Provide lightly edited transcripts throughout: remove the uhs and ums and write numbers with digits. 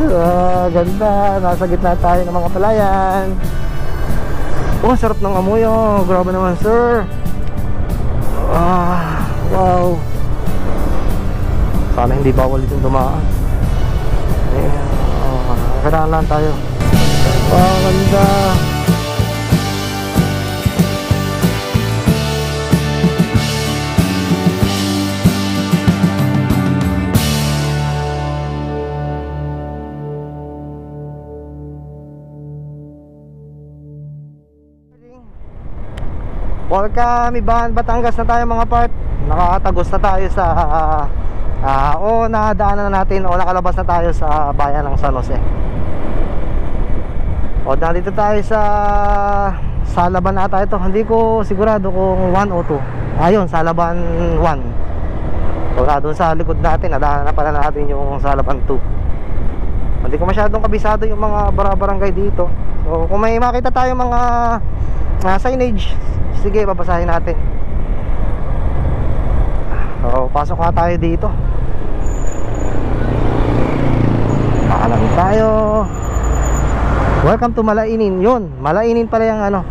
Ganda, nasa gitna tayo ng mga palayan. Oh, sarap ng amoy. Oh, grabe naman sir. Wow. Sana hindi bawal itong dumaan. Kailangan lang tayo. Ganda. Welcome Iban, Batangas na tayo mga part. Nakakatagos na tayo sa nadaanan na natin o nakalabas na tayo sa bayan ng San Jose. Nandito tayo sa laban na tayo ito. Hindi ko sigurado kung 1 o 2. Ayun, sa laban 1. Doon sa likod natin, nadaanan na pala natin yung sa laban 2. Hindi ko masyadong kabisado yung mga barangay dito. So kung may makita tayo mga signage, sige, babasahin natin. So, pasok na tayo dito. Paalam tayo. Welcome to Malainin. Yun, Malainin pala yung ano,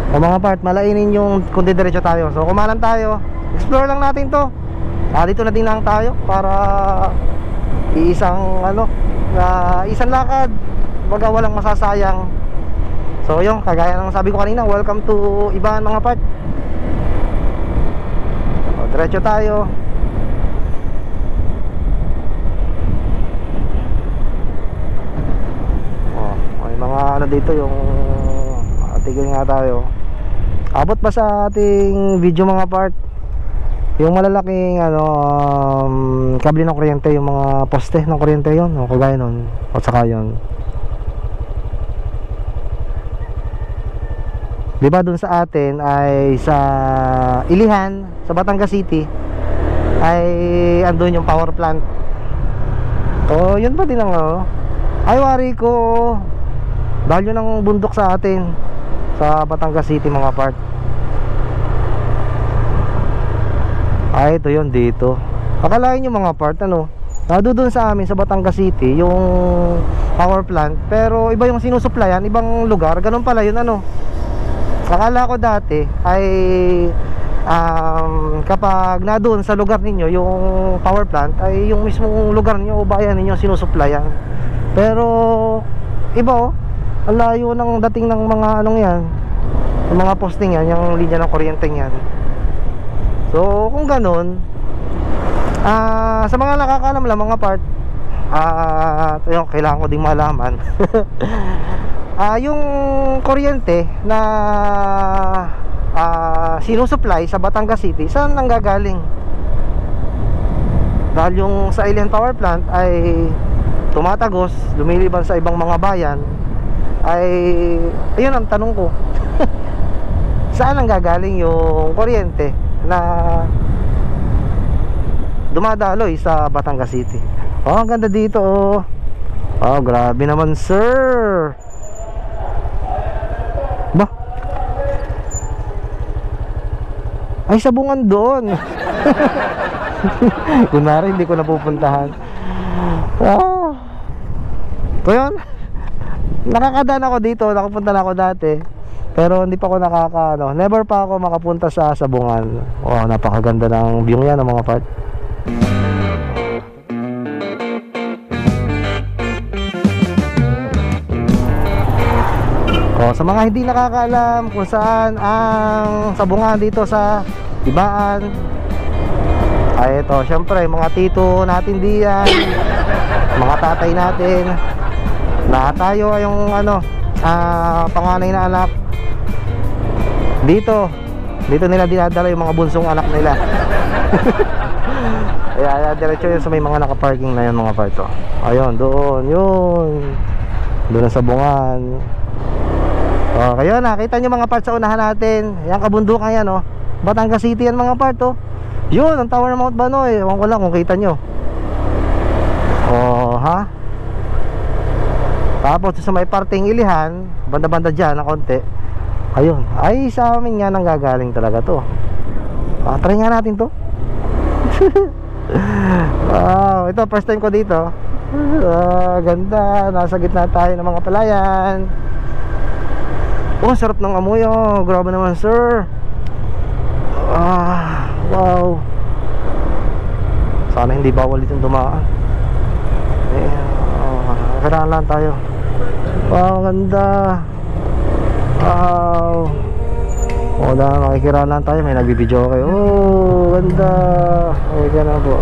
o mga part, Malainin yung kung didiretso tayo. So, kumalan tayo. Explore lang natin to. Dito na din lang tayo para isang lakad. Baga walang masasayang. So yung kagaya ng sabi ko kanina, welcome to Iban mga part. Diretso tayo. May mga dito yung tigil nga tayo. Abot ba sa ating video mga part? Yung malalaking kable ng kuryente, yung mga poste ng kuryente yun, o kagaya nun, o saka yun. Diba dun sa atin ay sa Ilihan, sa Batangas City, ay andun yung power plant. O yun ba din ang ay wari ko, dahil yun ang bundok sa atin sa Batangas City mga part. Ay ito yun dito. Akalain nyo mga part dun sa amin sa Batangas City yung power plant, pero iba yung sinusuplayan, ibang lugar. Ganun pala yun Akala ko dati ay kapag na doon sa lugar ninyo yung power plant ay yung mismong lugar niyo o bayan ninyo sinusuplayan. Pero iba ang layo ng dating ng mga yan, ng mga posting yan, yung linya ng kuryente yan. So kung ganun, sa mga nakakaalam lang mga part, yung kailangan ko ding malaman. Yung kuryente na sinusupply sa Batangas City, saan nanggagaling? Dahil yung sa Ilihan Power Plant ay tumatagos, lumiliban sa ibang mga bayan, ay ayun ang tanong ko. Saan nanggagaling yung kuryente na dumadaloy sa Batangas City? Ang ganda dito grabe naman sir. Ay, sabungan doon. Kunwari hindi ko napupuntahan. So yun, nakakadaan ako dito, nakapunta na ako dati, pero hindi pa ako never pa ako makapunta sa sabungan. Napakaganda ng view yan ng mga part. Sa mga hindi nakakaalam kung saan ang sabungan dito sa Ibaan, ay ito, syempre mga tito natin diyan, mga tatay natin, na tayo ay yung panganay na anak. Dito nila dinadala yung mga bunsong anak nila. Kaya diretso yun sa may mga nakaparking na yun mga parto. Ayun, doon ang sabungan. Kayo nakita nyo mga part sa unahan natin. Yan kabundukan yan Batangas City yan mga part Yun ang tower ng Mount Banoy. Ewan ko lang kung kita nyo. Tapos sa may parting Ilihan, banda-banda dyan na konti, ayun, ay sa amin nga nanggagaling talaga to. Try nga natin to. Wow, ito first time ko dito. Ganda, nasa gitna tayo ng mga palayan. Oh, sarap ng amoy. Oh, grabe naman sir. Wow. Sana hindi bawal itong dumaan. Kailangan lang tayo. Wow, ganda. Wow. O na, makikiraan lang tayo. May nagbibideo kayo. Oh, ganda. Okay ka na po.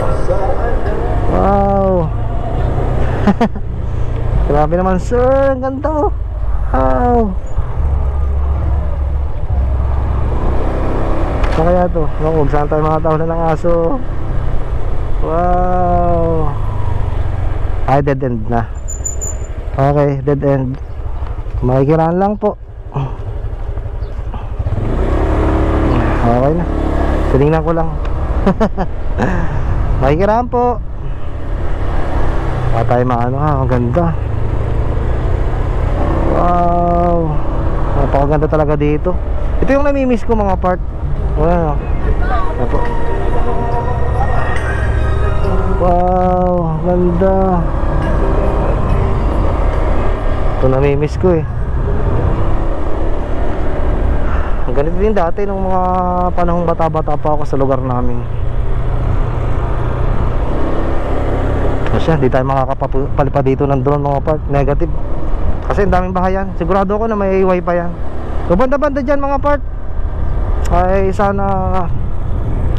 Wow. Grabe naman sir. Ang ganda oh. Wow. Saan kaya to? Huwag saan tayo mga tao na ng aso. Wow. Ay, dead end na. Okay, dead end. Makikiraan lang po. Okay na. Tinignan ko lang. Makikiraan po. Baka tayo maano ha. Ang ganda. Wow. Napakaganda talaga dito. Ito yung namimiss ko mga part. Wow. Apo. Wow, ganda. Ito namimiss ko eh. Ganito din dati nung mga panahong bata-bata pa ako sa lugar namin. Kasi hindi tayo makakapalipad dito ng drone mga part. Negative. Kasi ang daming bahayan. Sigurado ako na may wifi yan. So banda-banda dyan mga part. Ay sana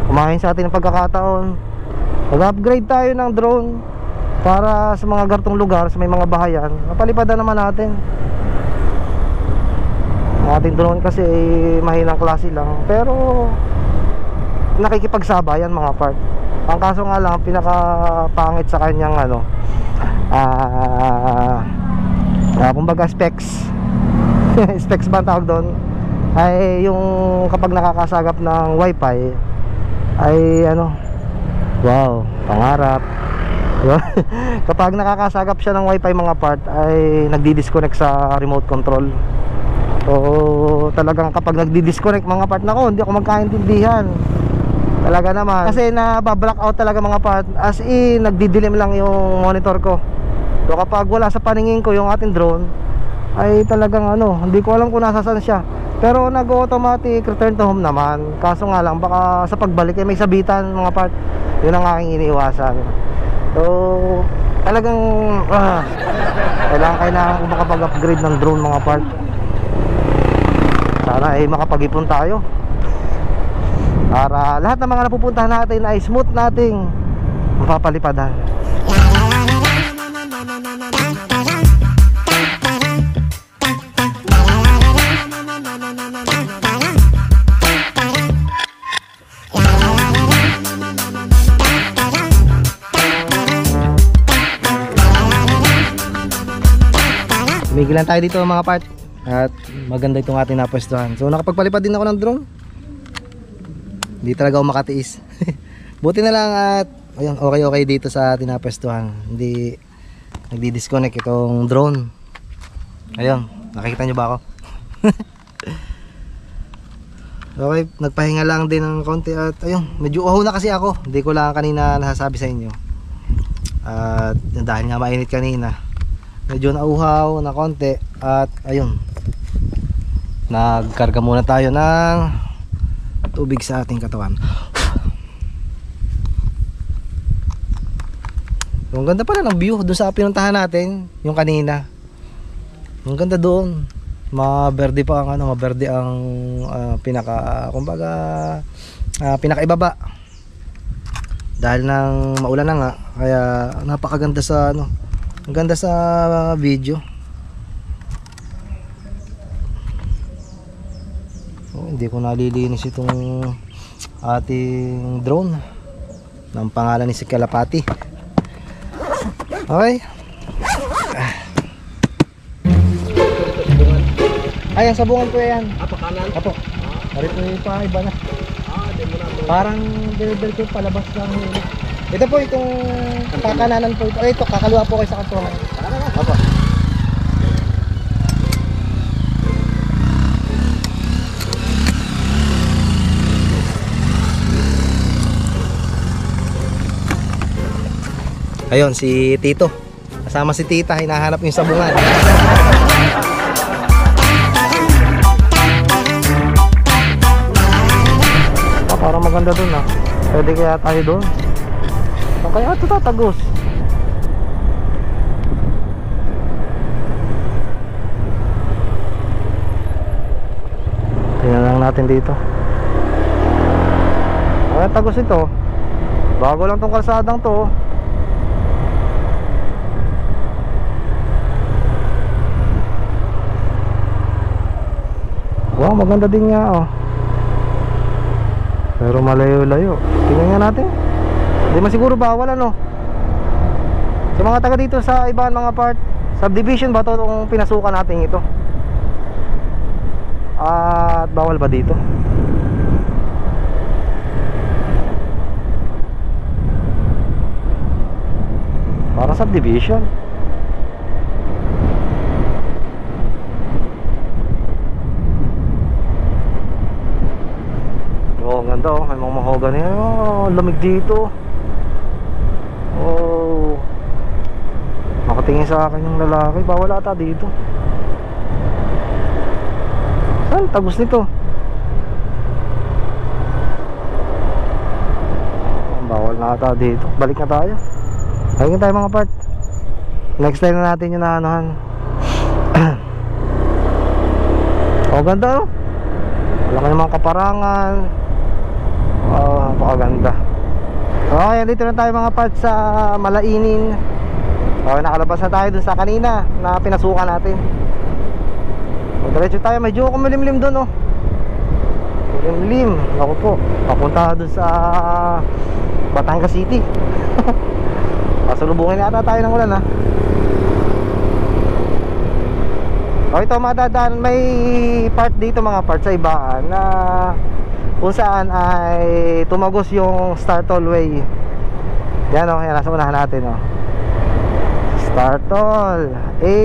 kumain sa atin ng pagkakataon. Mag-upgrade tayo ng drone para sa mga gartong lugar, sa may mga bahayan. Napalipadan naman natin. Ang ating drone kasi mahinang klase lang, pero nakikipagsabayan mga part. Ang kaso nga lang, pinakapangit sa kanyang ano, kumbaga specs. Specs ba ang tawag doon? Ay yung kapag nakakasagap ng wifi ay ano, wow, pangarap. Kapag nakakasagap siya ng wifi mga part ay nagdi-disconnect sa remote control. So talagang kapag nagdi-disconnect mga part, nako, hindi ako magkaintindihan. Talaga naman, kasi na-blackout talaga mga part. As in, nagdidilim lang yung monitor ko. So kapag wala sa paningin ko yung ating drone, ay talagang ano, hindi ko alam kung nasasaan siya. Pero nag-automatic return to home naman. Kaso nga lang, baka sa pagbalik may sabitan mga part. Yun ang aking iniiwasan. So talagang kailangan ko makapag-upgrade ng drone mga part. Sana ay makapag-ipon tayo para lahat ng mga napupuntahan natin ay smooth nating mapapalipadan. Tumigilan tayo dito mga part. At maganda itong ating napwestuhan. So nakapagpalipad din ako ng drone. Hindi talaga ako makatiis. Buti na lang at ayun, okay dito sa ating napwestuhan. Hindi nagdi-disconnect itong drone. Ayun, nakikita nyo ba ako? Okay, nagpahinga lang din ng konti. At ayun, medyo uhaw na kasi ako. Hindi ko lang kanina nasasabi sa inyo. At dahil nga mainit kanina, medyo nauhaw na konti. At ayun, nagkarga muna tayo ng tubig sa ating katawan. Ang ganda pala ng view doon sa pinuntahan natin, yung kanina. Ang ganda doon. Maberde pa ang ano, maberde ang kumbaga pinakaibaba. Dahil nang maulan na nga, kaya napakaganda sa ano. Ang ganda sa video. Hindi ko nalilinis itong ating drone ng pangalan ni si Kalapati. Okay. Ay, ang sabungan ko yan. Apa kanan? Apo. Marito yung iba na. Parang diretso palabas lang. Ito po itong kakananan po ito. Ito kakaliwa po kayo sa kantuhan. Apo. Ayun si Tito. Kasama si tita, hinahanap yung sabungan. Parang maganda dun ah. Pwede kaya tayo dun. O kaya ito tatagos. Tingnan lang natin dito. Kaya tagos ito. Bago lang tong kalsadang to. Wow, maganda din nga oh. Pero malayo-layo. Tingnan nga natin. Hindi man siguro bawal ano. Sa mga taga dito sa ibang mga part, subdivision ba ito itong pinasukan natin ito? At bawal ba dito? Parang subdivision. Oh, ganda oh, may mga mahogany. Oh, lamig dito. Oh. Nakatingin sa akin yung lalaki, bawal ata dito. Saan tagos nito? Bawal na ata dito. Balik na tayo. Balikin tayo mga part. Next time na natin yung naanohan. Oh, ganda oh. Wala ka namang kaparangan. Oh, napakaganda. Okay, dito na tayo mga parts sa Malainin. Okay, nakalabas na tayo dun sa kanina na pinasukan natin. Diretso tayo, medyo kumilimlim dun oh. Kumilimlim, ako po. Papunta dun sa Batangas City. Pasalubungin na ata tayo ng ulan ha. Okay, ito madadaan, may part dito mga parts sa ibaan na kung saan ay tumagos yung Star Tollway. Yan o, yan nasa unahan natin o. Star Toll A.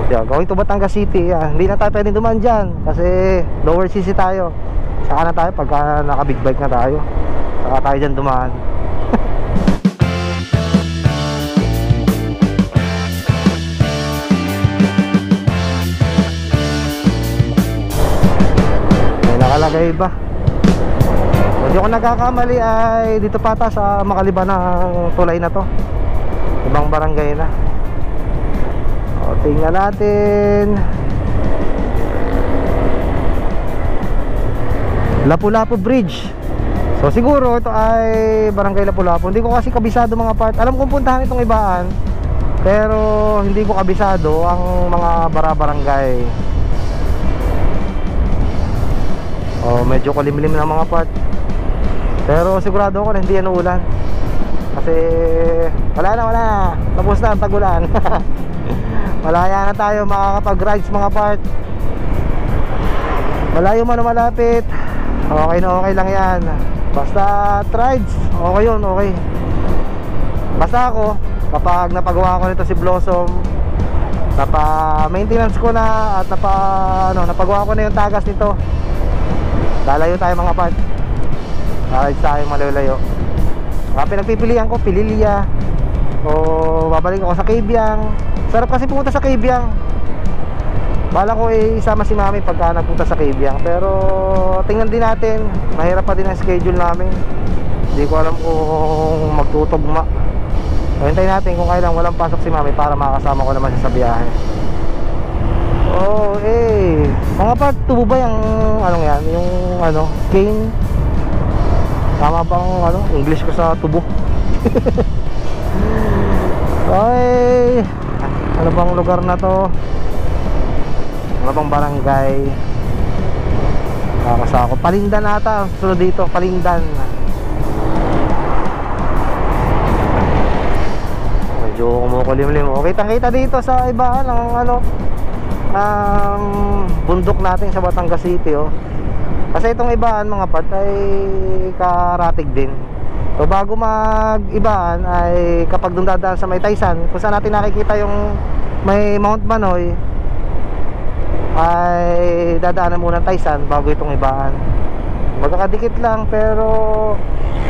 Yan, going to Batangas City. Yan, hindi na tayo pwedeng dumaan dyan kasi lower CC tayo. Saka na tayo pagka naka big bike na tayo. Saka tayo dyan dumaan. Nakalagay ba? Hindi ako nagkakamali ay dito pata sa Makaliba ng tulay na to. Ibang barangay na. O, tingnan natin. Lapu-Lapu Bridge. So siguro ito ay barangay Lapu-Lapu. Hindi ko kasi kabisado mga part. Alam kong puntahan itong ibaan, pero hindi ko kabisado ang mga barangay. Oh, medyo kulimlim na mga part. Pero sigurado ako na hindi yan ulan. Kasi wala na. Tapos na ang tagulan. Malaya na tayo makakapag-rides mga part. Malayo man o malapit, okay na okay lang yan. Basta rides, okay yun, okay. Basta ako, kapag napagawa ko nito si Blossom, napa-maintenance ko na at napagawa ko na yung tagas nito, lalayo tayo mga part. Rides tayo malayo-layo. Pinagpipilian ko, Pililya o babalik ako sa Cabiang. Sarap kasi pumunta sa Cabiang. Bala ko isama si mami pagka nagpunta sa Cabiang. Pero tingnan din natin, mahirap pa din ang schedule namin. Hindi ko alam kung magtutugma. Hintayin natin kung kailan walang pasok si mami para makasama ko naman siya sa biyahe. Oh, mga part, tubo ba yung yan? Yung cane? Tama bang English ko sa tubo? Okay, ano bang lugar na to? Ano bang barangay? Kakasa ako, Palindan ata. Sunod dito, Palindan. Medyo kumukulimlim. Okay, kita dito sa iba ng ang bundok natin sa Batangas City oh. Kasi itong ibaan mga part ay karatig din. So bago mag-ibaan ay kapag doon dadaan sa may Taysan, kung saan natin nakikita yung may Mount Manoy, ay dadaanan muna Taysan bago itong ibaan. magkakadikit lang, pero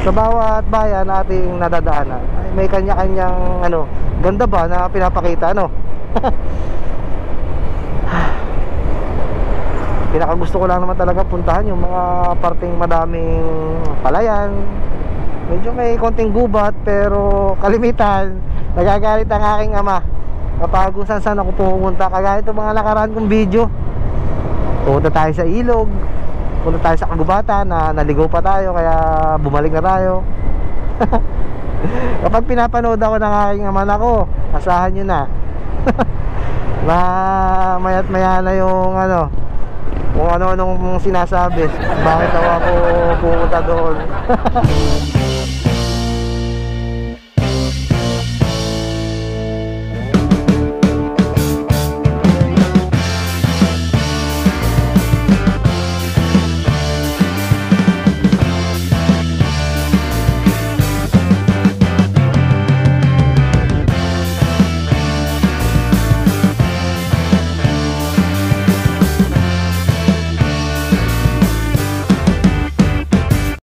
sa bawat bayan ating nadadaanan ay may kanya-kanyang ano, ganda ba na pinapakita, ano. Pinakagusto ko lang naman talaga puntahan yung mga parteng madaming palayan. Medyo may konting gubat, pero kalimitan nagagalit ang aking ama kapag kung saan ako pumunta. Kagaya itong mga nakaraan kong video, pumunta tayo sa ilog, punta tayo sa kagubatan na naligo pa tayo, kaya bumalik na tayo. Kapag pinapanood ako ng aking ama, nako, asahan nyo na. Na maya't maya na yung ano, kung ano-anong sinasabi, bakit daw ako pumunta doon.